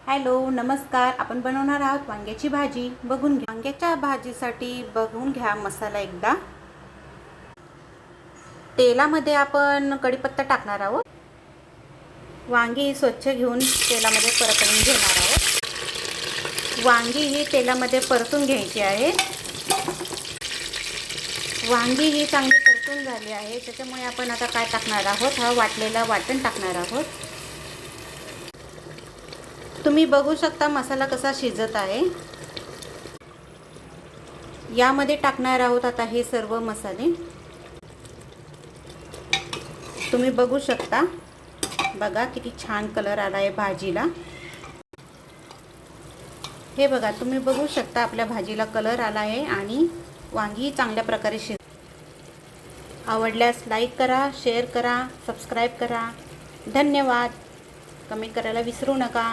Hello नमस्कार. आपण बनवणार आहोत वांग्याची भाजी. बघून घ्या. वांग्याच्या भाजीसाठी बघून घ्या मसाला एकदा. तेलामध्ये आपण कढीपत्ता टाकणार आहोत. वांगी स्वच्छ घेऊन तेलामध्ये परतून घेणार आहोत. वांगी ही तेलामध्ये परतून घ्यायची आहे. वांगी ही चांगली परतून झाली आहे. त्याच्यामुळे आपण आता काय टाकणार आहोत, हा वाटलेला वाटण टाकणार आहोत. तुम्ही बघू शकता मसाला कसा शिजत आहे. यामध्ये टाकणार आहोत आता हे सर्व मसाले. तुम्ही बघू शकता, बघा किती छान कलर आला आहे भाजीला. हे बघा, तुम्ही बघू शकता आपल्या भाजीला कलर आला आहे आणि वांगी चांगल्या प्रकारे आवडल्यास लाईक करा, शेअर करा, सबस्क्राईब करा. धन्यवाद. कमेंट करायला विसरू नका.